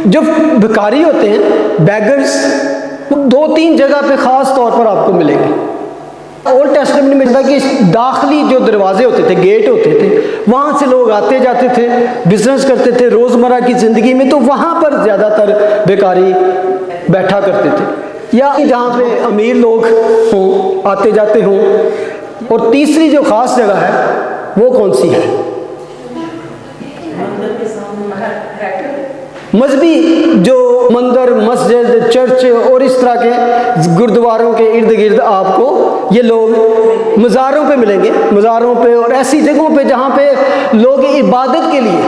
जो भिखारी होते हैं, बैगर्स, 2-3 जगह पे ख़ास तौर पर आपको मिलेंगे। ओल्ड टेस्टामेंट में था कि दाखिली जो दरवाजे होते थे, गेट होते थे, वहाँ से लोग आते जाते थे, बिजनेस करते थे रोज़मर्रा की ज़िंदगी में, तो वहाँ पर ज़्यादातर भिखारी बैठा करते थे, या जहाँ पे अमीर लोग हों, आते जाते हों। और तीसरी जो ख़ास जगह है वो कौन सी है? मजहबी जो मंदिर, मस्जिद, चर्च और इस तरह के गुरुद्वारों के इर्द गिर्द आपको ये लोग मज़ारों पे मिलेंगे, मज़ारों पे और ऐसी जगहों पे जहाँ पे लोग इबादत के लिए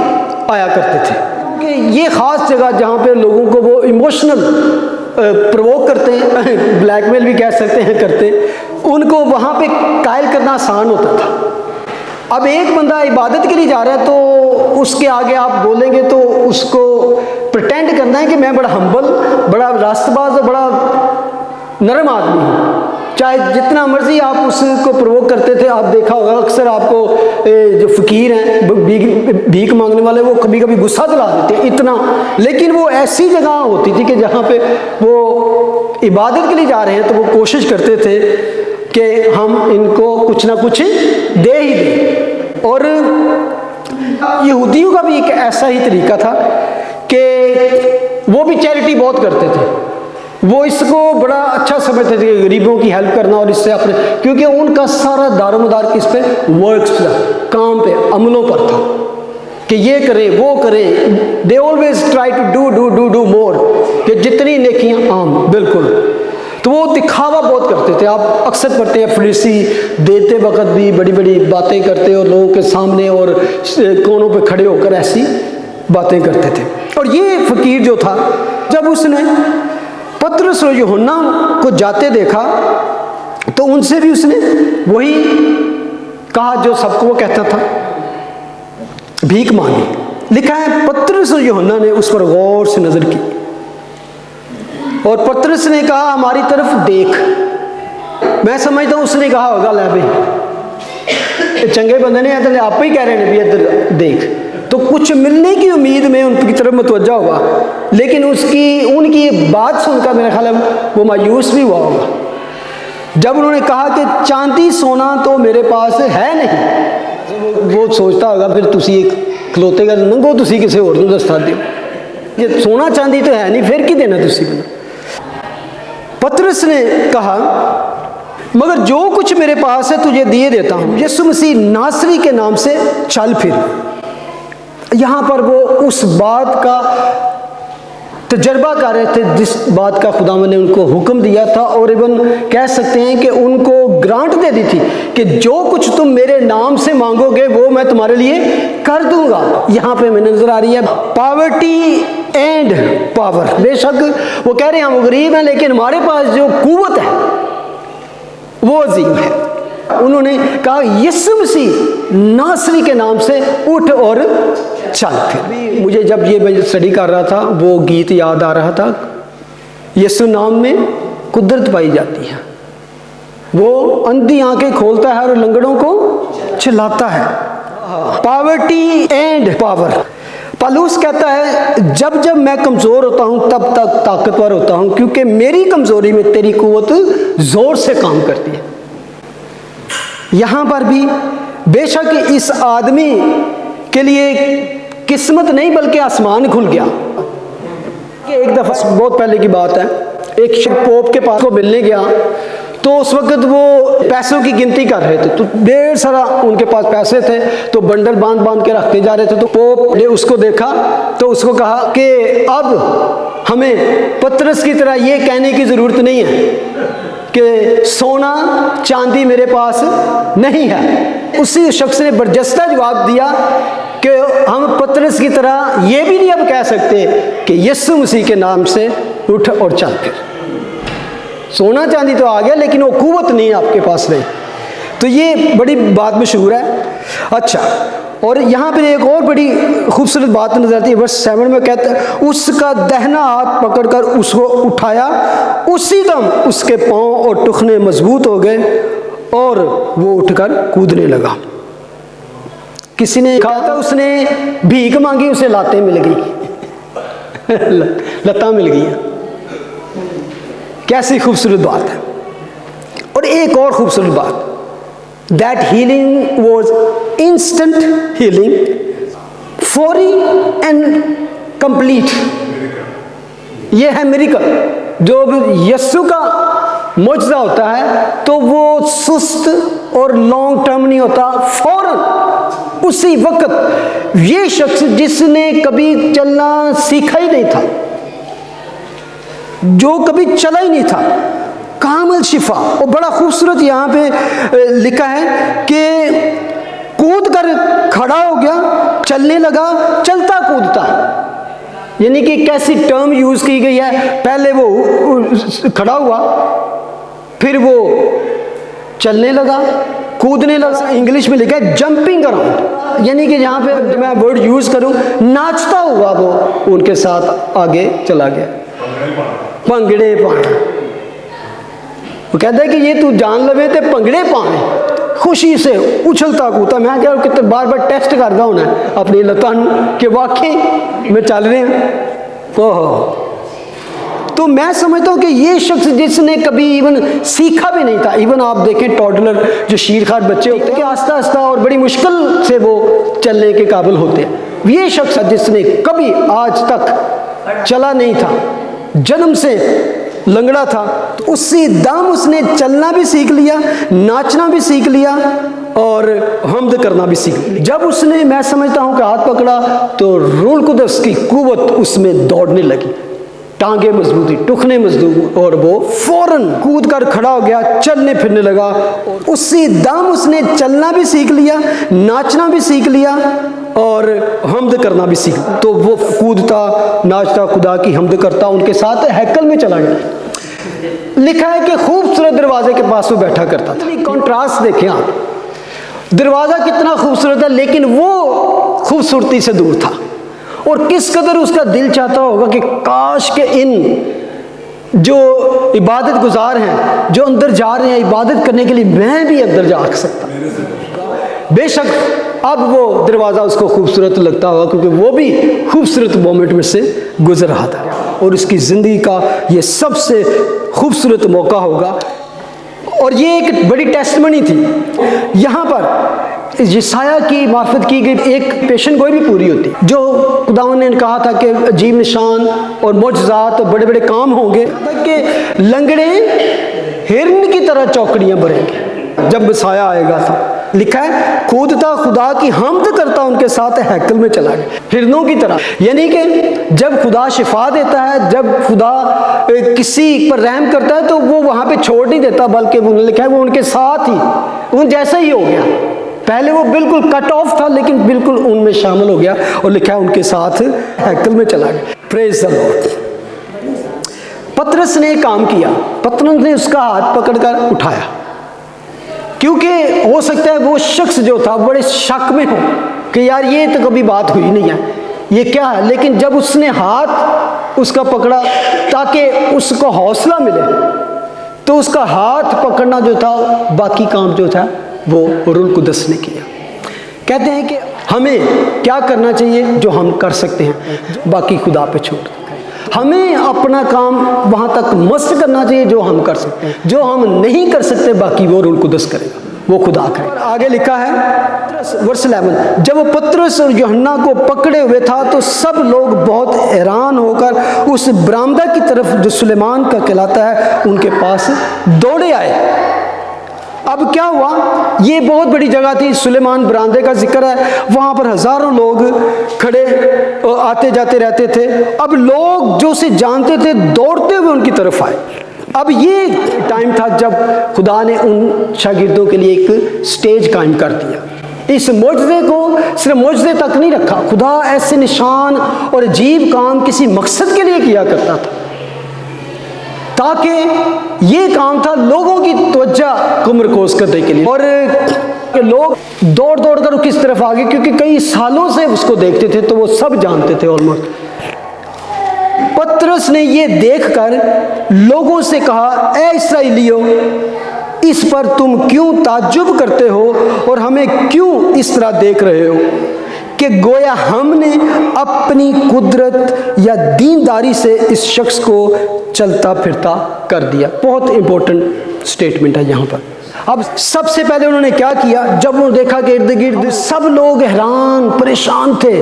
आया करते थे। क्योंकि ये ख़ास जगह जहाँ पे लोगों को वो इमोशनल प्रवोक करते हैं, ब्लैकमेल भी कह सकते हैं, करते, उनको वहाँ पे कायल करना आसान होता था। अब एक बंदा इबादत के लिए जा रहा है तो उसके आगे आप बोलेंगे तो उसको प्रिटेंड करना है कि मैं बड़ा हम्बल, बड़ा रास्तबाज और बड़ा नरम आदमी हूँ। चाहे जितना मर्जी आप उसको प्रवोक करते थे। आप देखा होगा अक्सर आपको जो फ़कीर हैं, भीख मांगने वाले, वो कभी कभी गुस्सा दिला देते इतना, लेकिन वो ऐसी जगह होती थी कि जहाँ पे वो इबादत के लिए जा रहे हैं तो वो कोशिश करते थे कि हम इनको कुछ ना कुछ दे ही दें। और यहूदियों का भी एक ऐसा ही तरीका था कि वो भी चैरिटी बहुत करते थे। वो इसको बड़ा अच्छा समझते थे, गरीबों की हेल्प करना, और इससे अपने, क्योंकि उनका सारा दारोमदार किस पे? वर्क्स पे, काम पे, अमलों पर था कि ये करें वो करें। They always try to do more, कि जितनी नेकियां आम, बिल्कुल। तो वो दिखावा बहुत करते थे। आप अक्सर पढ़ते हैं फरीसी देते वक्त भी बड़ी बड़ी बातें करते और लोगों के सामने और कोनों पे खड़े होकर ऐसी बातें करते थे। और ये फ़कीर जो था, जब उसने पतरस और यूहन्ना को जाते देखा तो उनसे भी उसने वही कहा जो सबको वो कहता था, भीख मांगी। लिखा है पतरस और यूहन्ना ने उस पर गौर से नज़र की और पतरस ने कहा हमारी तरफ देख। मैं समझता हूँ उसने कहा होगा ले भाई चंगे बंदे ने तो आप ही कह रहे हैं भी इधर देख, तो कुछ मिलने की उम्मीद में उनकी तरफ मुतवज्जा होगा, लेकिन उनकी बात सुनकर मेरा ख्याल है वो मायूस भी हुआ होगा। जब उन्होंने कहा कि चांदी सोना तो मेरे पास है नहीं, वो सोचता होगा फिर तुसी एक खलोते का मंगो, तुसी किसी होर नूं दस्ता दिओ, ये सोना चांदी तो है नहीं, फिर की देना तुसी। पतरस ने कहा मगर जो कुछ मेरे पास है तुझे दिए देता हूँ, यीशु मसीह नासरी के नाम से चल फिर। यहाँ पर वो उस बात का तजर्बा कर रहे थे जिस बात का खुदावंद ने उनको हुक्म दिया था, और इवन कह सकते हैं कि उनको ग्रांट दे दी थी कि जो कुछ तुम मेरे नाम से मांगोगे वो मैं तुम्हारे लिए कर दूंगा। यहाँ पे हमें नजर आ रही है पॉवर्टी एंड पावर। बेशक वो कह रहे हैं हम गरीब हैं, लेकिन हमारे पास जो कुव्वत है वो अजीम है। उन्होंने कहा यीशु मसीह नासरी के नाम से उठ और चल फिर। मुझे जब ये स्टडी कर रहा था वो गीत याद आ रहा था, यीशु नाम में कुदरत पाई जाती है, वो अंधी आंखें खोलता है और लंगड़ों को चिल्लाता है। Poverty and power. पौलुस कहता है जब जब मैं कमज़ोर होता हूँ तब तक ताकतवर होता हूँ, क्योंकि मेरी कमज़ोरी में तेरी कुव्वत ज़ोर से काम करती है। यहाँ पर भी बेशक इस आदमी के लिए किस्मत नहीं बल्कि आसमान खुल गया। एक दफ़ा बहुत पहले की बात है, एक पोप के पास को मिलने गया तो उस वक्त वो पैसों की गिनती कर रहे थे, तो ढेर सारा उनके पास पैसे थे, तो बंडल बांध बांध के रखते जा रहे थे। तो पोप ने उसको देखा तो उसको कहा कि अब हमें पतरस की तरह ये कहने की ज़रूरत नहीं है कि सोना चांदी मेरे पास नहीं है। उसी शख्स ने बरजस्ता जवाब दिया कि हम पतरस की तरह ये भी नहीं अब कह सकते कि यीशु मसीह के नाम से उठ और चल फिर। सोना चांदी तो आ गया लेकिन वो कुव्वत नहीं आपके पास नहीं। तो ये बड़ी बात मशहूर है। अच्छा, और यहाँ पर एक और बड़ी खूबसूरत बात नजर आती है। वर्स 7 में कहता है उसका दाहिना हाथ पकड़कर उसको उठाया, उसी दम उसके पांव और टुखने मजबूत हो गए और वो उठकर कूदने लगा। किसी ने कहा था उसने भीख मांगी, उसे लातें मिल गई। लता मिल गई हैं। कैसी खूबसूरत बात है। और एक और खूबसूरत बात, that healing was instant healing, फौरी एंड कंप्लीट। ये है मिरेकल। जो यीशु का मौजज़ा होता है तो वो सुस्त और लॉन्ग टर्म नहीं होता, फौरन उसी वक्त। ये शख्स जिसने कभी चलना सीखा ही नहीं था, जो कभी चला ही नहीं था, कामिल शिफा। और बड़ा खूबसूरत यहाँ पे लिखा है कि कूद कर खड़ा हो गया, चलने लगा, चलता कूदता। यानी कि कैसी टर्म यूज की गई है। पहले वो खड़ा हुआ, फिर वो चलने लगा, कूदने लगा। इंग्लिश में लिखा है जंपिंग अराउंड, यानी कि यहाँ पे मैं वर्ड यूज करूं, नाचता हुआ वो उनके साथ आगे चला गया। भंगड़े पाए। वो कहता है कि ये तू जान लवे थे भंगड़े पाए, खुशी से उछलता कूदता। मैं क्या कितने बार बार टेस्ट करता होना अपनी लतां के वाकई में चल रहे हैं। ओहो, तो मैं समझता हूँ कि ये शख्स जिसने कभी इवन सीखा भी नहीं था। इवन आप देखें टॉडलर जो शीरखार बच्चे होते हैं, आस्ता आस्ता और बड़ी मुश्किल से वो चलने के काबिल होते हैं। ये शख्स जिसने कभी आज तक चला नहीं था, जन्म से लंगड़ा था, तो उसी दम उसने चलना भी सीख लिया, नाचना भी सीख लिया और हम्द करना भी सीख लिया। जब उसने, मैं समझता हूँ कि हाथ पकड़ा तो रूह कुदस की कुव्वत उसमें दौड़ने लगी, टांगे मजबूती, टुकने मजबूत, और वो फौरन कूद कर खड़ा हो गया, चलने फिरने लगा। उसी दम उसने चलना भी सीख लिया, नाचना भी सीख लिया और हम्द करना भी सीख। तो वो कूदता नाचता खुदा की हम्द करता उनके साथ हैकल में चला गया। लिखा है कि खूबसूरत दरवाजे के पास वो बैठा करता था। कॉन्ट्रास्ट देखें आप, दरवाजा कितना खूबसूरत है लेकिन वो खूबसूरती से दूर था। और किस कदर उसका दिल चाहता होगा कि काश के इन जो इबादत गुजार हैं, जो अंदर जा रहे हैं इबादत करने के लिए, मैं भी अंदर जा सकता। बेशक अब वो दरवाज़ा उसको खूबसूरत लगता होगा क्योंकि वो भी खूबसूरत मोमेंट में से गुजर रहा था और उसकी ज़िंदगी का ये सबसे खूबसूरत मौका होगा। और ये एक बड़ी टेस्टमनी थी। यहाँ पर यशायाह की मार्फत की गई एक पेशन गोई भी पूरी होती, जो खुदावंद ने कहा था कि अजीब निशान और मोजज़ात और बड़े बड़े काम होंगे कि लंगड़े हिरन की तरह चौकड़ियाँ भरेंगे जब मसाया आएगा। था लिखा है कूदता खुदा की हम्द करता उनके साथ हैकल में चला गया, हिरनों की तरह। यानी कि जब खुदा शिफा देता है, जब खुदा किसी पर रहम करता है तो वो वहाँ पे छोड़ नहीं देता, बल्कि लिखा है वो उनके साथ ही उन जैसा ही हो गया। पहले वो बिल्कुल कट ऑफ था लेकिन बिल्कुल उनमें शामिल हो गया और लिखा है उनके साथ हैकल में चला गया। Praise the Lord. पतरस ने काम किया, पतरस ने उसका हाथ पकड़कर उठाया, क्योंकि हो सकता है वो शख्स जो था बड़े शक में हो कि यार ये तो कभी बात हुई नहीं है, ये क्या है। लेकिन जब उसने हाथ उसका पकड़ा ताकि उसको हौसला मिले, तो उसका हाथ पकड़ना जो था, बाकी काम जो था वो रूह कुदस ने किया। कहते हैं कि हमें क्या करना चाहिए, जो हम कर सकते हैं, बाकी खुदा पे छोड़। हमें अपना काम वहाँ तक मस्त करना चाहिए जो हम कर सकते हैं, जो हम नहीं कर सकते बाकी वो रूह कुदस करेगा, वो खुदा करेगा। आगे लिखा है वर्स 11, जब वो पतरस और यूहन्ना को पकड़े हुए था तो सब लोग बहुत हैरान होकर उस बरामदा की तरफ जो सुलेमान का कहलाता है उनके पास दौड़े आए। अब क्या हुआ, ये बहुत बड़ी जगह थी, सुलेमान बरामदे का जिक्र है, वहाँ पर हज़ारों लोग खड़े आते जाते रहते थे। अब लोग जो उसे जानते थे दौड़ते हुए उनकी तरफ आए। अब ये टाइम था जब खुदा ने उन शागिर्दों के लिए एक स्टेज कायम कर दिया। इस मोजज़े को सिर्फ मोजज़े तक नहीं रखा, खुदा ऐसे निशान और अजीब काम किसी मकसद के लिए किया करता था, ताकि ये काम था लोगों की तवज्जो को मरकूज करने के लिए। और लोग दौड़ दौड़ कर किस तरफ आ गए, क्योंकि कई सालों से उसको देखते थे तो वो सब जानते थे ऑलमोस्ट। पतरस ने ये देखकर लोगों से कहा, ए इस्राएलियों, इस पर तुम क्यों ताज्जुब करते हो और हमें क्यों इस तरह देख रहे हो? कि गोया हमने अपनी कुदरत या दीनदारी से इस शख्स को चलता फिरता कर दिया। बहुत इंपॉर्टेंट स्टेटमेंट है यहाँ पर। अब सबसे पहले उन्होंने क्या किया, जब उन्होंने देखा कि इर्द गिर्द सब लोग हैरान परेशान थे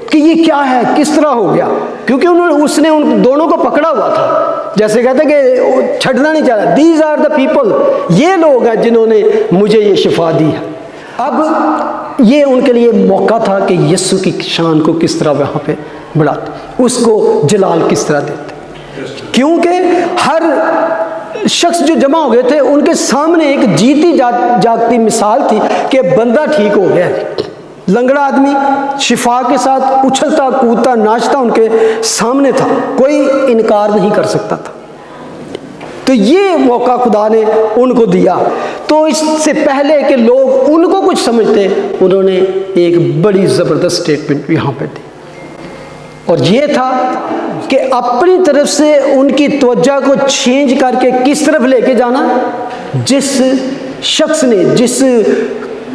कि ये क्या है, किस तरह हो गया, क्योंकि उसने उन दोनों को पकड़ा हुआ था। जैसे कहते कि छड़ना नहीं चाह रहा, दीज आर द पीपल, ये लोग हैं जिन्होंने मुझे ये शिफा दी है। अब ये उनके लिए मौका था कि यीशु की शान को किस तरह वहाँ पे बढ़ाते, उसको जलाल किस तरह देते, क्योंकि हर शख्स जो जमा हो गए थे उनके सामने एक जीती जागती मिसाल थी कि बंदा ठीक हो गया। लंगड़ा आदमी शिफा के साथ उछलता कूदता नाचता उनके सामने था, कोई इनकार नहीं कर सकता था। तो ये मौका खुदा ने उनको दिया। तो इससे पहले कि लोग उनको कुछ समझते, उन्होंने एक बड़ी ज़बरदस्त स्टेटमेंट यहाँ पे दी, और ये था कि अपनी तरफ से उनकी तवज्जो को चेंज करके किस तरफ लेके जाना, जिस शख्स ने, जिस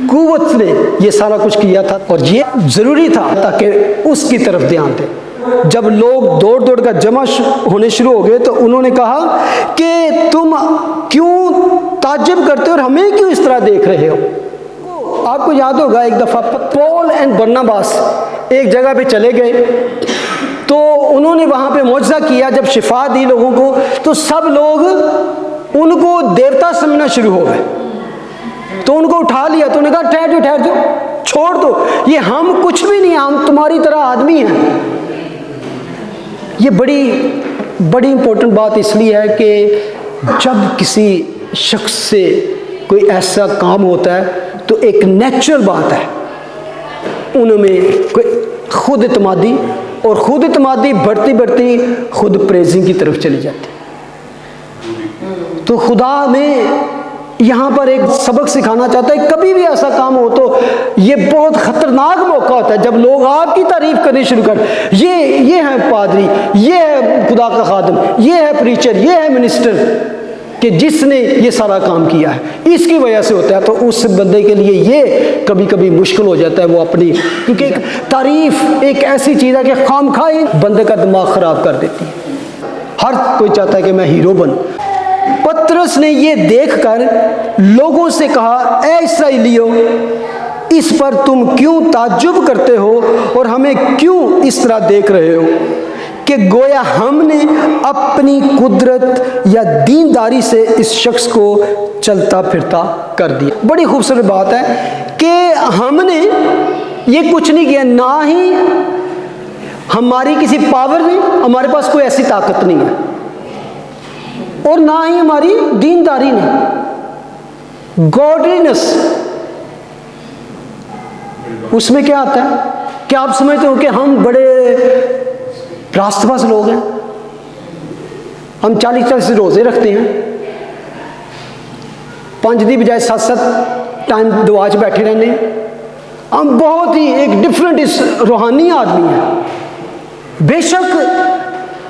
कुव्वत ने ये सारा कुछ किया था, और ये ज़रूरी था ताकि उसकी तरफ ध्यान दें। जब लोग दौड़ दौड़ कर जमा होने शुरू हो गए तो उन्होंने कहा कि तुम क्यों ताज्जुब करते हो और हमें क्यों इस तरह देख रहे हो। आपको याद होगा एक दफ़ा पौल एंड बरनबास एक जगह पे चले गए, तो उन्होंने वहाँ पे मौजज़ा किया, जब शिफा दी लोगों को तो सब लोग उनको देवता समझना शुरू हो गए। तो उनको उठा लिया, तो उन्होंने कहा ठहर जाओ, छोड़ दो, ये हम कुछ भी नहीं, हम तुम्हारी तरह आदमी हैं। ये बड़ी इंपॉर्टेंट बात इसलिए है कि जब किसी शख्स से कोई ऐसा काम होता है तो एक नेचुरल बात है उनमें कोई खुद इत्मादी, और खुद इत्मादी बढ़ती बढ़ती खुद प्रेजिंग की तरफ चली जाती। तो खुदा में यहाँ पर एक सबक सिखाना चाहता है, कभी भी ऐसा काम हो तो ये बहुत ख़तरनाक मौका होता है जब लोग आपकी तारीफ़ करनी शुरू कर, ये है पादरी, ये है खुदा का खादम, ये है प्रीचर, ये है मिनिस्टर, कि जिसने ये सारा काम किया है, इसकी वजह से होता है। तो उस बंदे के लिए ये कभी कभी मुश्किल हो जाता है वो अपनी, क्योंकि तारीफ़ एक ऐसी चीज़ है कि खामखाई बंदे का दिमाग ख़राब कर देती है। हर कोई चाहता है कि मैं हीरो बनूं। पतरस ने ये देखकर लोगों से कहा, ऐ इस्राएलियों, इस पर तुम क्यों ताज्जुब करते हो और हमें क्यों इस तरह देख रहे हो कि गोया हमने अपनी कुदरत या दीनदारी से इस शख्स को चलता फिरता कर दिया। बड़ी खूबसूरत बात है कि हमने ये कुछ नहीं किया, ना ही हमारी किसी पावर नहीं, हमारे पास कोई ऐसी ताकत नहीं है, और ना ही हमारी दीनदारी नहीं। गॉडलीनेस उसमें क्या आता है? क्या आप समझते हो कि हम बड़े रास्तबाज लोग हैं, हम 40-40 रोज़े रखते हैं, 5 दी बजाय 7-7 टाइम दुआ च बैठे रहने, हम बहुत ही एक डिफरेंट इस रूहानी आदमी हैं। बेशक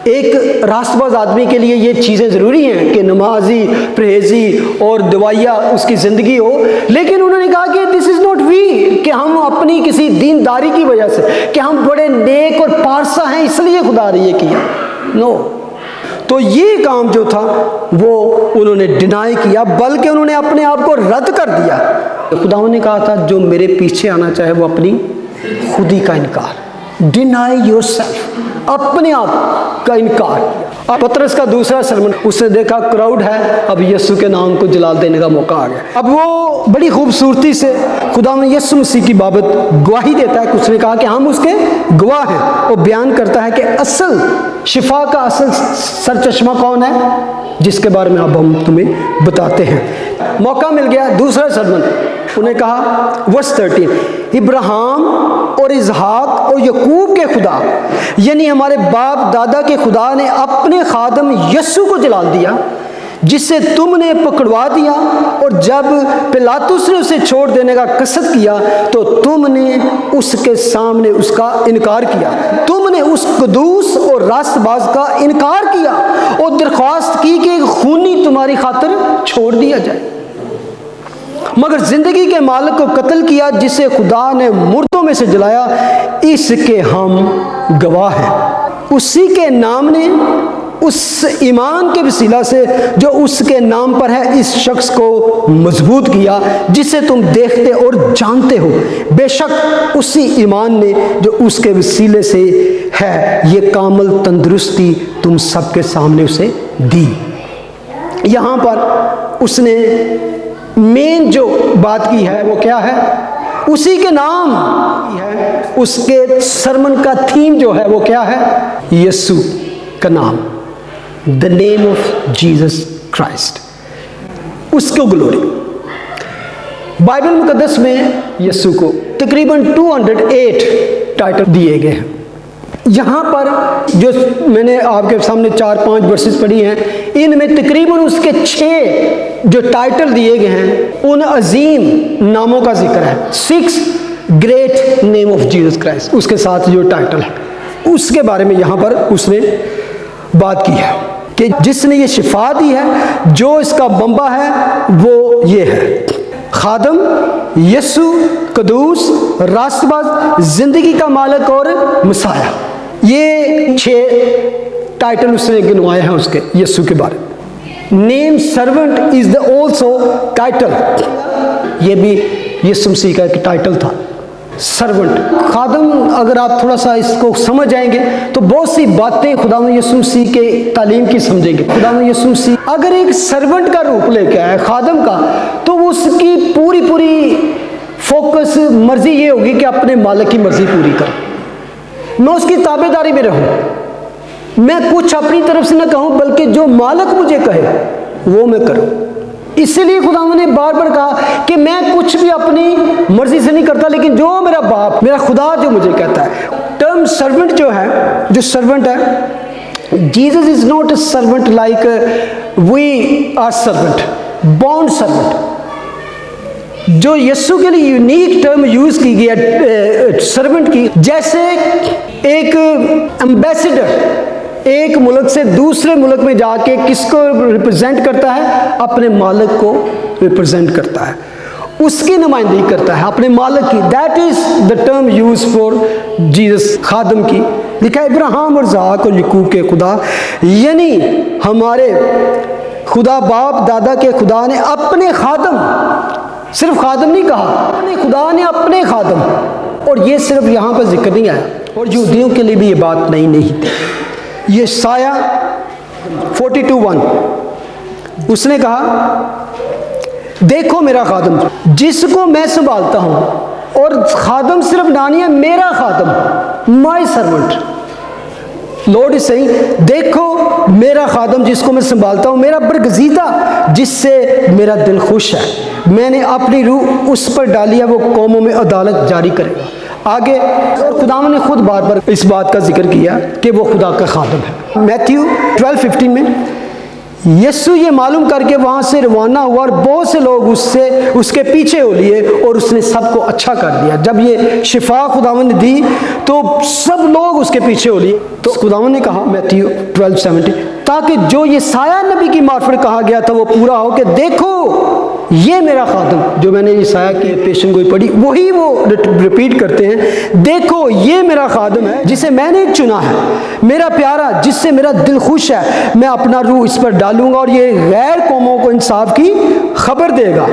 एक रास्तबाज आदमी के लिए ये चीज़ें ज़रूरी हैं कि नमाजी, परहेजी और दवाइया उसकी ज़िंदगी हो, लेकिन उन्होंने कहा कि दिस इज़ नॉट वी, कि हम अपनी किसी दीनदारी की वजह से, कि हम बड़े नेक और पारसा हैं इसलिए खुदा ने ये किया। नो, तो ये काम जो था वो उन्होंने डिनाई किया, बल्कि उन्होंने अपने आप को रद्द कर दिया। खुदा ने कहा था जो मेरे पीछे आना चाहे वो अपनी खुदी का इनकार, डिनाई योरसेल्फ, अपने आप का इनकार किया। अब पतरस का दूसरा सरमन, उसने देखा क्राउड है, अब यीशु के नाम को जलाल देने का मौका आ गया। अब वो बड़ी खूबसूरती से खुदा में यीशु मसीह की बाबत गवाही देता है। उसने कहा कि हम उसके गवाह हैं, और बयान करता है कि असल शिफा का असल सरचश्मा कौन है, जिसके बारे में अब हम तुम्हें बताते हैं। मौका मिल गया दूसरा सरमन। उन्हें कहा वर्स 13, इब्राहिम और इसहाक और यकूब के खुदा, यानी हमारे बाप दादा के खुदा ने अपने खादम यीशु को जलाल दिया, जिसे तुमने पकड़वा दिया, और जब पिलातुस ने उसे छोड़ देने का कसद किया तो तुमने उसके सामने उसका इनकार किया। तुमने उस कदूस और रास्तबाज का इनकार किया और दरख्वास्त की कि खूनी तुम्हारी खातिर छोड़ दिया जाए। मगर जिंदगी के मालिक को कत्ल किया, जिसे खुदा ने मुर्दों में से जलाया, इसके हम गवाह हैं। उसी के नाम ने उस ईमान के वसीला से जो उसके नाम पर है इस शख्स को मजबूत किया, जिसे तुम देखते और जानते हो। बेशक उसी ईमान ने जो उसके वसीले से है ये कामल तंदुरुस्ती तुम सबके सामने उसे दी। यहाँ पर उसने मेन जो बात की है वो क्या है? उसी के नाम है। उसके सरमन का थीम जो है वो क्या है? यीशु का नाम, the name of Jesus Christ, उसको ग्लोरी। बाइबल मुकद्दस में यीशु को तकरीबन 208 टाइटल दिए गए हैं। यहाँ पर जो मैंने आपके सामने 4-5 वर्सेस पढ़ी हैं, इनमें तकरीबन उसके 6 जो टाइटल दिए गए हैं उन अजीम नामों का जिक्र है। 6 great name of Jesus Christ, उसके साथ जो टाइटल है उसके बारे में यहाँ पर उसने बात की है कि जिसने ये शिफा दी है, जो इसका बम्बा है वो ये है, खादम, यीशु, कदूस, रास्तबाज, जिंदगी का मालिक और मसाया। ये 6 टाइटल उसने गिनवाए हैं उसके यीशु के बारे में। Name servant is the also title, ये भी यीशु मसीह का एक टाइटल था, सर्वेंट, खादम। अगर आप थोड़ा सा इसको समझ जाएंगे तो बहुत सी बातें खुदा यीशु मसीह के तालीम की समझेंगे। खुदा यीशु मसीह अगर एक सर्वेंट का रूप लेके आए, खादम का, तो उसकी पूरी फोकस मर्जी ये होगी कि अपने मालिक की मर्जी पूरी करूं, मैं उसकी ताबेदारी में रहूं, मैं कुछ अपनी तरफ से ना कहूं बल्कि जो मालिक मुझे कहे वो मैं करूं। इसीलिए खुदा ने बार बार कहा कि मैं कुछ भी अपनी मर्जी से नहीं करता, लेकिन जो मेरा बाप, मेरा खुदा जो मुझे कहता है। टर्म सर्वेंट जो है, जो सर्वेंट है, Jesus is not a servant like we are servant, bond servant. जो यीशु के लिए यूनिक टर्म यूज की गई है सर्वेंट की, जैसे एक एम्बेसडर एक मुल्क से दूसरे मुल्क में जाके किसको रिप्रेजेंट करता है? अपने मालिक को रिप्रेजेंट करता है, उसकी नुमाइंदगी करता है अपने मालिक की। That is the term use for Jesus, खादम की। लिखा है इब्राहिम और इस्हाक और याकूब के खुदा, यानी हमारे खुदा बाप दादा के खुदा ने अपने खादम, सिर्फ खादम नहीं कहा, अपने खुदा ने अपने खादम, और ये सिर्फ यहाँ पर जिक्र नहीं आया, और यहूदियों के लिए भी ये बात नहीं थी। ये साया 42:1 उसने कहा, देखो मेरा खादम जिसको मैं संभालता हूं, और खादम सिर्फ नानी है, मेरा खादम, my servant. Lord is saying, देखो मेरा खादम जिसको मैं संभालता हूं, मेरा बरगजीदा जिससे मेरा दिल खुश है, मैंने अपनी रूह उस पर डाली है, वो कौमों में अदालत जारी करेगा। आगे खुदा ने खुद बार बार इस बात का जिक्र किया कि वो खुदा का खादम है। मैथ्यू 12:15 में यीशु ये मालूम करके वहाँ से रवाना हुआ, और बहुत से लोग उसके पीछे हो लिए, और उसने सबको अच्छा कर दिया। जब ये शिफा खुदावन ने दी तो सब लोग उसके पीछे हो लिए। तो खुदावन ने कहा मैथ्यू 12:17, ताकि जो ये साया नबी की मार्फत कहा गया था वो पूरा हो, कि देखो ये मेरा खादम, जो मैंने ये साया की पेशन गोई पढ़ी, वही वो रिपीट करते हैं, देखो ये मेरा खादम है जिसे मैंने चुना है, मेरा प्यारा जिससे मेरा दिल खुश है, मैं अपना रूह इस पर डालूंगा और ये गैर कौमों को इंसाफ की खबर देगा।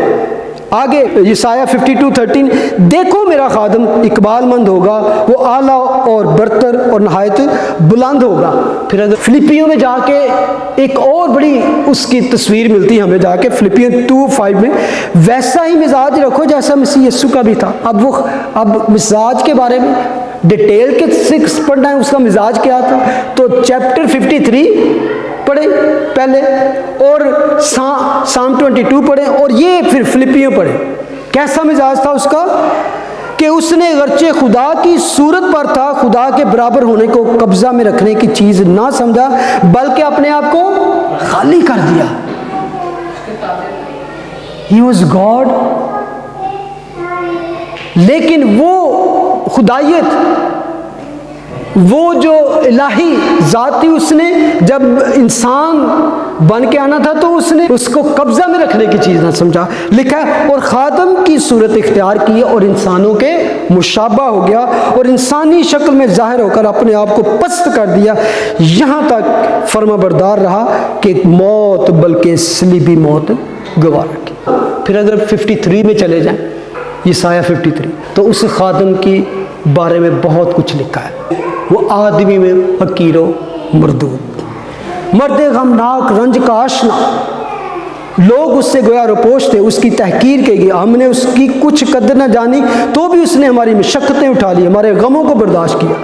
आगे यशायाह 52:13, देखो मेरा खादम इकबालमंद होगा, वो आला और बरतर और नहायत बुलंद होगा। फिर अगर फिलिपियों में जाके एक और बड़ी उसकी तस्वीर मिलती है हमें जाके, फिलिपियों 2:5 में, वैसा ही मिजाज रखो जैसा मसीह यीशु का भी था। अब मिजाज के बारे में डिटेल के 6 पढ़ना है, उसका मिजाज क्या था, तो चैप्टर 53 पढ़े पहले, और साम 22 पढ़े, और ये फिर फिलिपियों पढ़े। कैसा मिजाज था उसका, कि उसने अगरचे खुदा की सूरत पर था, खुदा के बराबर होने को कब्जा में रखने की चीज ना समझा, बल्कि अपने आप को खाली कर दिया। He was God, लेकिन वो खुदायत वो जो इलाही ज़ात थी, उसने जब इंसान बन के आना था तो उसने उसको कब्जा में रखने की चीज़ ना समझा। लिखा है और खादम की सूरत इख्तियार की और इंसानों के मुशाबा हो गया और इंसानी शक्ल में जाहिर होकर अपने आप को पस्त कर दिया, यहाँ तक फर्माबरदार रहा कि मौत बल्कि सलीबी मौत गवारा की। फिर अगर 53 में चले जाएं, यसाया 53, तो उस खादम की बारे में बहुत कुछ लिखा है। वो आदमी में फकीरो मरदूद, मर्द गमनाक रंज का आशना, लोग उससे गोया रोपोश थे, उसकी तहकीर की गई, हमने उसकी कुछ कदर न जानी, तो भी उसने हमारी मशक्क़तें उठा ली, हमारे गमों को बर्दाश्त किया,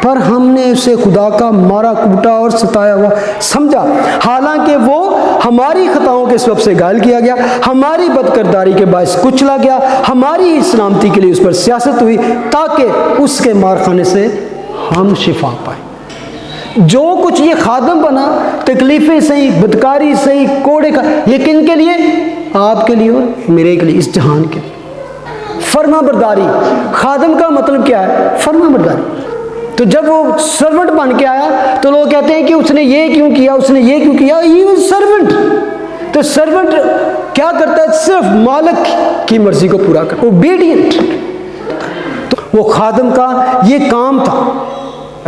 पर हमने उसे खुदा का मारा कूटा और सताया हुआ समझा। हालांकि वो हमारी खताओं के सबब से घायल किया गया, हमारी बदकिरदारी के बायस कुचला गया, हमारी सलामती के लिए उस पर सियासत हुई, ताकि उसके मारखाने से हम शिफा पाए। जो कुछ ये खादम बना, तकलीफ़ें सही, बदकारी सही, कोड़े का, ये किन के लिए? आपके लिए और मेरे के लिए, इस जहान के लिए। फर्माबरदारी, खादम का मतलब क्या है? फर्माबरदारी। तो जब वो सर्वेंट बन के आया तो लोग कहते हैं कि उसने ये क्यों किया, उसने ये क्यों किया? He was servant. तो सर्वेंट क्या करता है? सिर्फ मालिक की मर्जी को पूरा कर, ओबीडियंट। तो वो खादम का ये काम था।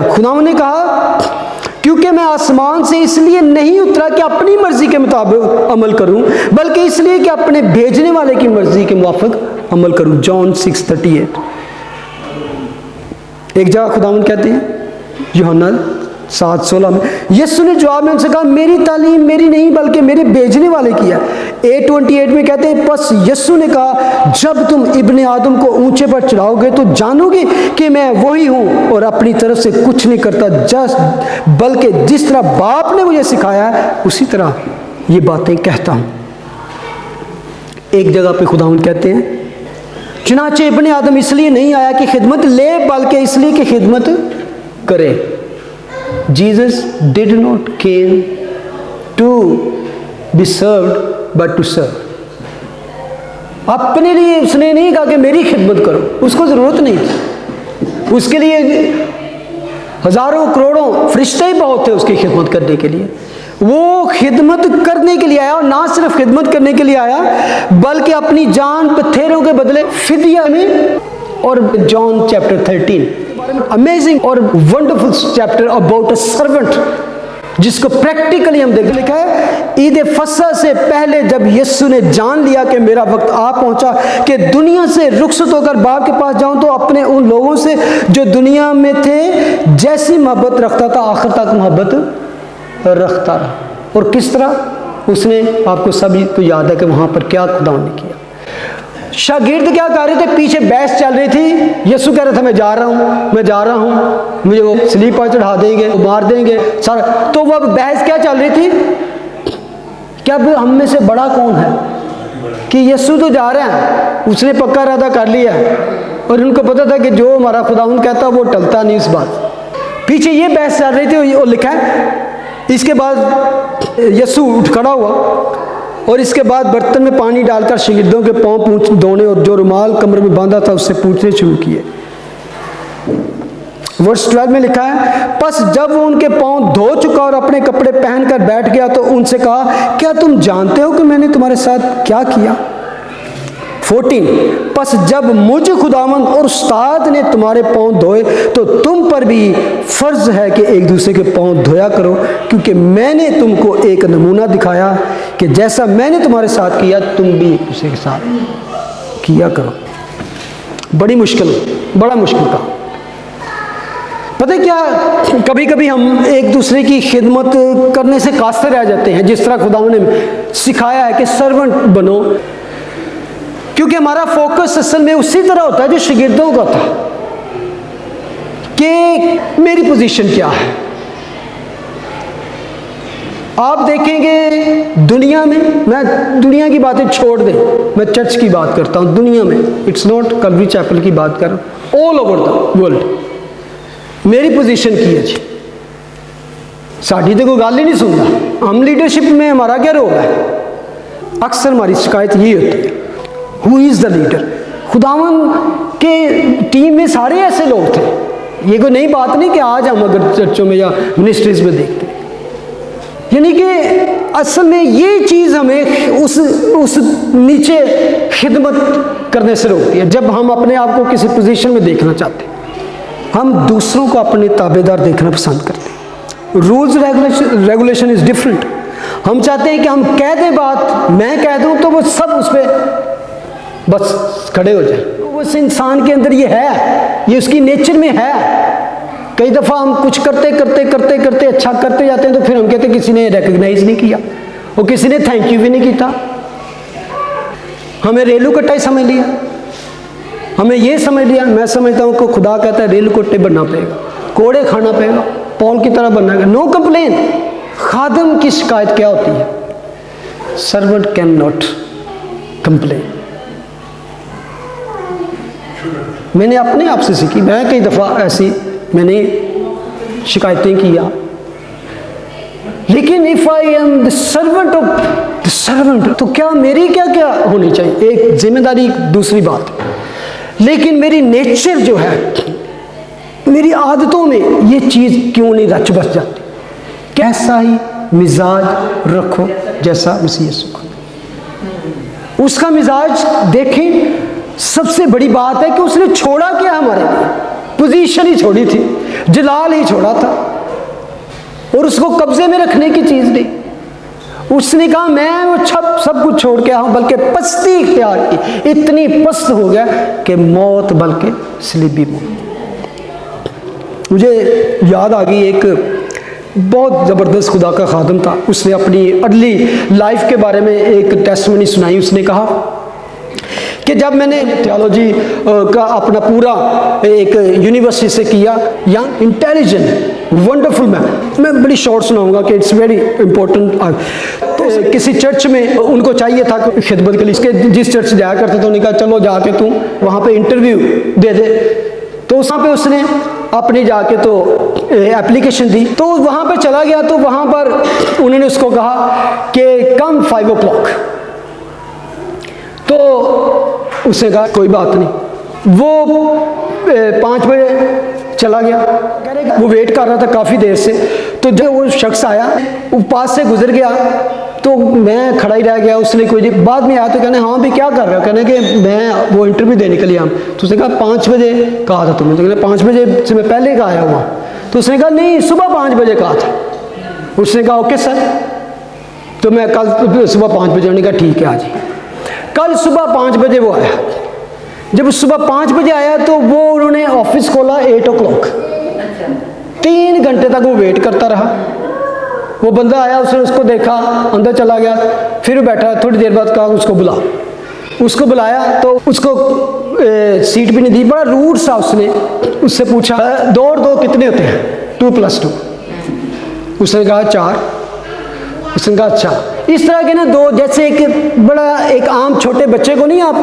खुदा ने कहा क्योंकि मैं आसमान से इसलिए नहीं उतरा कि अपनी मर्जी के मुताबिक अमल करूं, बल्कि इसलिए कि अपने भेजने वाले की मर्जी के मुवाफिक अमल करूं। जॉन 6:38। एक जगह खुदावंद कहते हैं यूहन्ना 7:16 में, यीशु ने जवाब में उनसे कहा मेरी तालीम मेरी नहीं बल्कि मेरे भेजने वाले की है। 8:28 में कहते हैं बस यीशु ने कहा जब तुम इब्ने आदम को ऊंचे पर चढ़ाओगे तो जानोगे कि मैं वही हूँ और अपनी तरफ से कुछ नहीं करता, बल्कि जिस तरह बाप ने मुझे सिखाया है उसी तरह ये बातें कहता हूँ। एक जगह पे खुदावंद कहते हैं चुनाचे इब्ने आदम इसलिए नहीं आया कि खिदमत ले बल्कि इसलिए कि खिदमत करे। Jesus did not came to be served but to serve. अपने लिए उसने नहीं कहा कि मेरी खिदमत करो, उसको ज़रूरत नहीं थी। उसके लिए हज़ारों करोड़ों फरिश्ते ही बहुत थे उसकी खिदमत करने के लिए। वो खिदमत करने के लिए आया और ना सिर्फ खिदमत करने के लिए आया बल्कि अपनी जान पत्थरों के बदले फिदिया में। और जॉन चैप्टर 13 अमेजिंग और wonderful chapter about a servant, जिसको प्रैक्टिकली हम देख लिखा है ईद फसह से पहले जब यीशु ने जान लिया कि मेरा वक्त आ पहुंचा कि दुनिया से रुखसत होकर बाप के पास जाऊं, तो अपने उन लोगों से जो दुनिया में थे जैसी मोहब्बत रखता था आखिर तक मोहब्बत रखता रहा। और किस तरह उसने, आपको सभी को याद है कि वहां पर क्या खुदा ने किया। शागिर्द क्या कर रहे थे? पीछे बहस चल रही थी। यीशु कह रहा था मैं जा रहा हूँ, मैं जा रहा हूँ, मुझे वो स्लीप पर चढ़ा देंगे, वो मार देंगे सारा। तो वह बहस क्या चल रही थी कि अब हम में से बड़ा कौन है? कि यीशु तो जा रहे हैं, उसने पक्का इरादा कर लिया और उनको पता था कि जो हमारा खुदावंद कहता वो टलता नहीं इस बात। पीछे ये बहस चल रही थी और लिखा है इसके बाद यीशु उठ खड़ा हुआ और इसके बाद बर्तन में पानी डालकर शागिर्दों के पाँव पूंछ धोने और जो रुमाल कमर में बांधा था उससे पूछने शुरू किए। वर्स 12 में लिखा है बस जब वो उनके पाँव धो चुका और अपने कपड़े पहनकर बैठ गया तो उनसे कहा क्या तुम जानते हो कि मैंने तुम्हारे साथ क्या किया? 14 बस जब मुझ खुदावंद और उस्ताद ने तुम्हारे पाँव धोए तो तुम पर भी फ़र्ज़ है कि एक दूसरे के पाँव धोया करो, क्योंकि मैंने तुमको एक नमूना दिखाया कि जैसा मैंने तुम्हारे साथ किया तुम भी एक दूसरे के साथ किया करो। बड़ी मुश्किल, बड़ा मुश्किल काम। पता है क्या, कभी कभी हम एक दूसरे की खिदमत करने से कास्ते रह जाते हैं, जिस तरह खुदावंद ने सिखाया है कि सर्वेंट बनो, क्योंकि हमारा फोकस असल में उसी तरह होता है जो शागिर्दों का था कि मेरी पोजीशन क्या है। आप देखेंगे दुनिया में, मैं दुनिया की बातें छोड़ दें, मैं चर्च की बात करता हूं, दुनिया में, इट्स नॉट कल्वरी चैपल की बात कर, ऑल ओवर द वर्ल्ड मेरी पोजीशन की है जी। साड़ी तो कोई गाल ही नहीं सुनता। हम लीडरशिप में हमारा क्या रोल है? अक्सर हमारी शिकायत ये होती है हु इज़ द लीडर। खुदावन के टीम में सारे ऐसे लोग थे ये कोई नई बात नहीं कि आज हम अगर चर्चों में या मिनिस्ट्रीज में देखते हैं, यानी कि असल में ये चीज़ हमें उस नीचे खिदमत करने से रोकती है। जब हम अपने आप को किसी पोजीशन में देखना चाहते हैं, हम दूसरों को अपने ताबेदार देखना पसंद करते हैं। Rules regulation is different. हम चाहते हैं कि हम कह दें बात, मैं कह दूं तो वो सब उस पर बस खड़े हो जाए। उस इंसान के अंदर ये है, ये उसकी नेचर में है। कई दफ़ा हम कुछ करते करते करते करते अच्छा करते जाते हैं तो फिर हम कहते हैं किसी ने रिकग्नाइज नहीं किया और किसी ने थैंक यू भी नहीं किया। हमें रेलू कट्टा ही समझ लिया, हमें ये समझ लिया। मैं समझता हूँ कि खुदा कहता है रेलू कट्टे बनना पड़ेगा, कोड़े खाना पड़ेगा, पौल की तरह बनना है। No complain. खादम की शिकायत क्या होती है? Servant can not complain. मैंने अपने आप से सीखी। मैं कई दफ़ा ऐसी मैंने शिकायतें किया, लेकिन if I am the servant of the servant, तो क्या मेरी क्या क्या होनी चाहिए? एक जिम्मेदारी, दूसरी बात। लेकिन मेरी नेचर जो है, मेरी आदतों में ये चीज़ क्यों नहीं रच बस जाती? कैसा ही मिजाज रखो जैसा मसीह यीशु का। उसका मिजाज देखें। सबसे बड़ी बात है कि उसने छोड़ा क्या हमारे लिए? पोजीशन ही छोड़ी थी, जलाल ही छोड़ा था, और उसको कब्जे में रखने की चीज़ नहीं। उसने कहा मैं वो सब कुछ छोड़ के आऊँ, बल्कि पस्ती इख्तियार की। इतनी पस्त हो गया कि मौत, बल्कि सलीबी मौत। मुझे याद आ गई, एक बहुत ज़बरदस्त खुदा का खादम था। उसने अपनी अर्ली लाइफ के बारे में एक टेस्टमनी सुनाई। उसने कहा कि जब मैंने थियोलॉजी का अपना पूरा एक यूनिवर्सिटी से किया, यंग इंटेलिजेंट वंडरफुल मैन, मैं बड़ी शॉर्ट सुनाऊंगा कि इट्स वेरी इंपॉर्टेंट। तो किसी चर्च में उनको चाहिए था खिदमत के लिए, इसके जिस चर्च से जाया करते थे उन्होंने कहा चलो जाके तू वहाँ पे इंटरव्यू दे दे। तो वहाँ पे उसने अपनी जाके तो एप्लीकेशन दी, तो वहाँ पे चला गया। तो वहाँ पर उन्होंने उसको कहा कि कम 5 o'clock। तो उसने कहा कोई बात नहीं। वो 5 बजे चला गया। वो वेट कर रहा था काफ़ी देर से। तो जब वो शख्स आया, वो पास से गुजर गया, तो मैं खड़ा ही रह गया। उसने कोई बाद में आया तो कहने हाँ भी क्या कर रहे हो? कहने कि मैं वो इंटरव्यू देने के लिए हम। तो उसने कहा 5 बजे कहा था तुमने? तो कहने 5 बजे से मैं पहले का आया हुआ। तो उसने कहा नहीं, सुबह 5 बजे कहा था। उसने कहा ओके सर। तो मैं कल सुबह 5 बजे, उन्होंने कहा ठीक है आज। कल सुबह 5 बजे वो आया। जब सुबह 5 बजे आया तो वो उन्होंने ऑफिस खोला 8 o'clock। 3 घंटे तक वो वेट करता रहा। वो बंदा आया, उसने उसको देखा, अंदर चला गया, फिर बैठा। थोड़ी देर बाद कहा उसको बुला। उसको बुलाया तो उसको सीट भी नहीं दी। बड़ा रूड सा उसने उससे पूछा 2 और 2 कितने होते हैं? 2 + 2। उसने कहा 4। उसने कहा अच्छा। इस तरह के ना 2, जैसे एक आम छोटे बच्चे को नहीं आप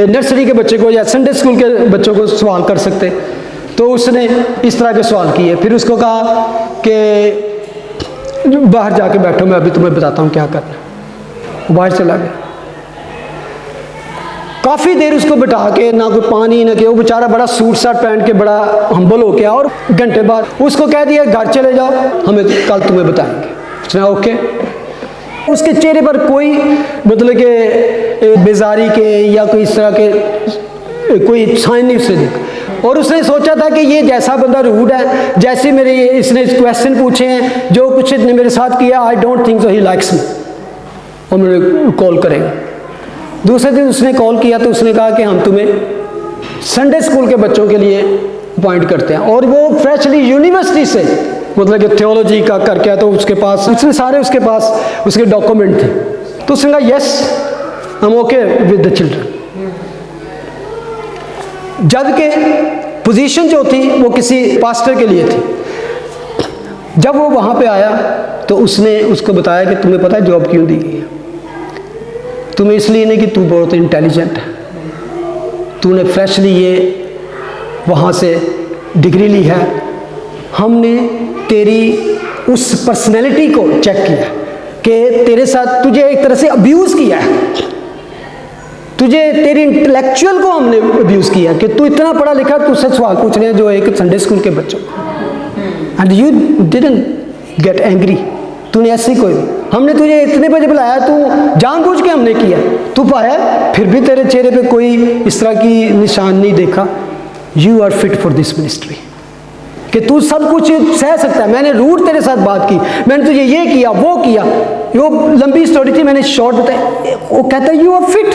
नर्सरी के बच्चे को या संडे स्कूल के बच्चों को सवाल कर सकते, तो उसने इस तरह के सवाल किए। फिर उसको कहा कि बाहर जाके बैठो, मैं अभी तुम्हें बताता हूँ क्या करना। वो बाहर चला गया। काफ़ी देर उसको बिठा के ना कोई पानी ना कि वो बेचारा बड़ा सूट साट पहन के बड़ा हम्बल हो गया। और घंटे बाद उसको कह दिया घर चले जाओ, हमें कल तुम्हें बताएंगे। उसने ओके। उसके चेहरे पर कोई मतलब कि बेजारी के या कोई इस तरह के कोई साइन नहीं उसने देखा। और उसने सोचा था कि ये जैसा बंदा रूड है, जैसे मेरे इसने क्वेश्चन पूछे हैं, जो कुछ इसने मेरे साथ किया, I don't think so he likes me, और मुझे कॉल करेगा। दूसरे दिन उसने कॉल किया तो उसने कहा कि हम तुम्हें संडे स्कूल के बच्चों के लिए अपॉइंट करते हैं। और वो फ्रेशली यूनिवर्सिटी से मतलब कि थियोलॉजी का करके आया, तो उसके पास उसने सारे उसके पास उसके डॉक्यूमेंट थे। तो उसने कहा yes I am okay with the children. जबकि पोजीशन जो थी वो किसी पास्टर के लिए थी। जब वो वहाँ पे आया तो उसने उसको बताया कि तुम्हें पता है जॉब क्यों दी गई है? तुम्हें इसलिए नहीं कि तू बहुत इंटेलिजेंट है, तूने फ्रेशली ये वहाँ से डिग्री ली है। हमने तेरी उस पर्सनैलिटी को चेक किया कि तेरे साथ तुझे एक तरह से अब्यूज़ किया है। तुझे तेरी इंटेलेक्चुअल को हमने अब्यूज़ किया कि तू इतना पढ़ा लिखा, तुझसे सवाल पूछ रहे हैं जो एक संडे स्कूल के बच्चों, and you didn't get angry. तूने ऐसे कोई, हमने तुझे इतने बजे बुलाया, तू जानबूझ के हमने किया, तू पाया, फिर भी तेरे चेहरे पे कोई इस तरह की निशान नहीं देखा। You are fit for this ministry, कि तू सब कुछ सह सकता है। मैंने रूट तेरे साथ बात की, मैंने तुझे ये किया वो किया, वो लंबी स्टोरी थी, मैंने शॉर्ट बताया। वो कहता है यू आर फिट,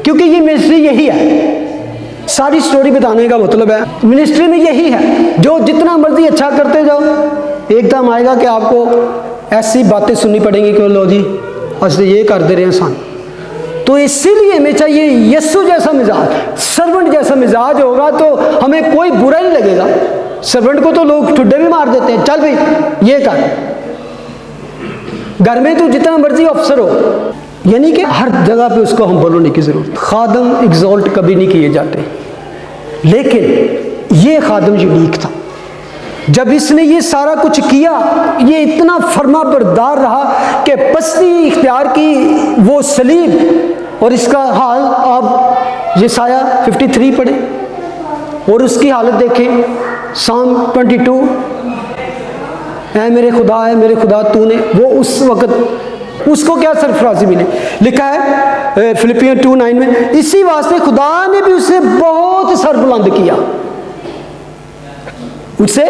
क्योंकि ये मिनिस्ट्री यही है। सारी स्टोरी बताने का मतलब है मिनिस्ट्री में यही है, जो जितना मर्जी अच्छा करते जाओ, एकदम आएगा कि आपको ऐसी बातें सुननी पड़ेंगी कि लो जी असली ये कर दे रहे हैं सान। तो इसीलिए हमें चाहिए यीशु जैसा मिजाज, सर्वेंट जैसा मिजाज होगा तो हमें कोई बुरा नहीं लगेगा। सर्वेंट को तो लोग ठुड्डे भी मार देते हैं, चल भाई ये कर। घर में तो जितना मर्जी अफसर हो, यानी कि हर जगह पे उसको हम बोलने की जरूरत। खादम एग्जॉल्ट कभी नहीं किए जाते, लेकिन ये खादम यूनिक था। जब इसने ये सारा कुछ किया, ये इतना फर्मा बरदार रहा कि पस्ती इख्तियार की, वो सलीब, और इसका हाल आप यशाया 53 पढ़े और उसकी हालत देखें, साम 22, ऐ मेरे खुदा है मेरे खुदा तूने, वो उस वक़्त उसको क्या सरफराजी मिली। लिखा है फिलिपियन 2:9 में, इसी वास्ते खुदा ने भी उसे बहुत सर बुलंद किया, उसे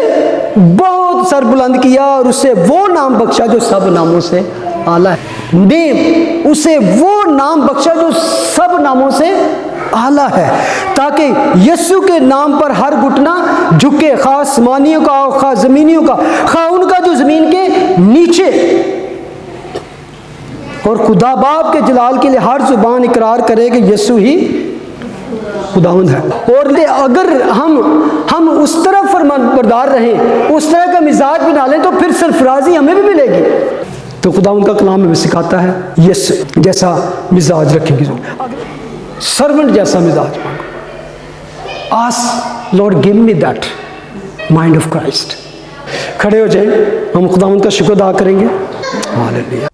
बहुत सर बुलंद किया और उसे वो नाम बख्शा जो सब नामों से आला है। नेम, उसे वो नाम बख्शा जो सब नामों से आला है, ताकि यीशु के नाम पर हर घुटना झुके, खा आसमानियों का खा जमीनियों का, खा उनका जो जमीन के नीचे, और खुदा बाप के जलाल के लिए हर जुबान इकरार करे कि यीशु ही खुदावंद है। और अगर हम उस तरह फरमानबरदार रहें, उस तरह का मिजाज बना लें, तो फिर सरफराजी हमें भी मिलेगी। तो खुदावंद का कलाम हमें सिखाता है यीशु जैसा मिजाज रखेंगे, सर्वेंट जैसा मिजाज मांगो। Ask Lord give me that mind of Christ. खड़े हो जाए, हम खुदावंद का शुक्र अदा करेंगे। हालेलुया।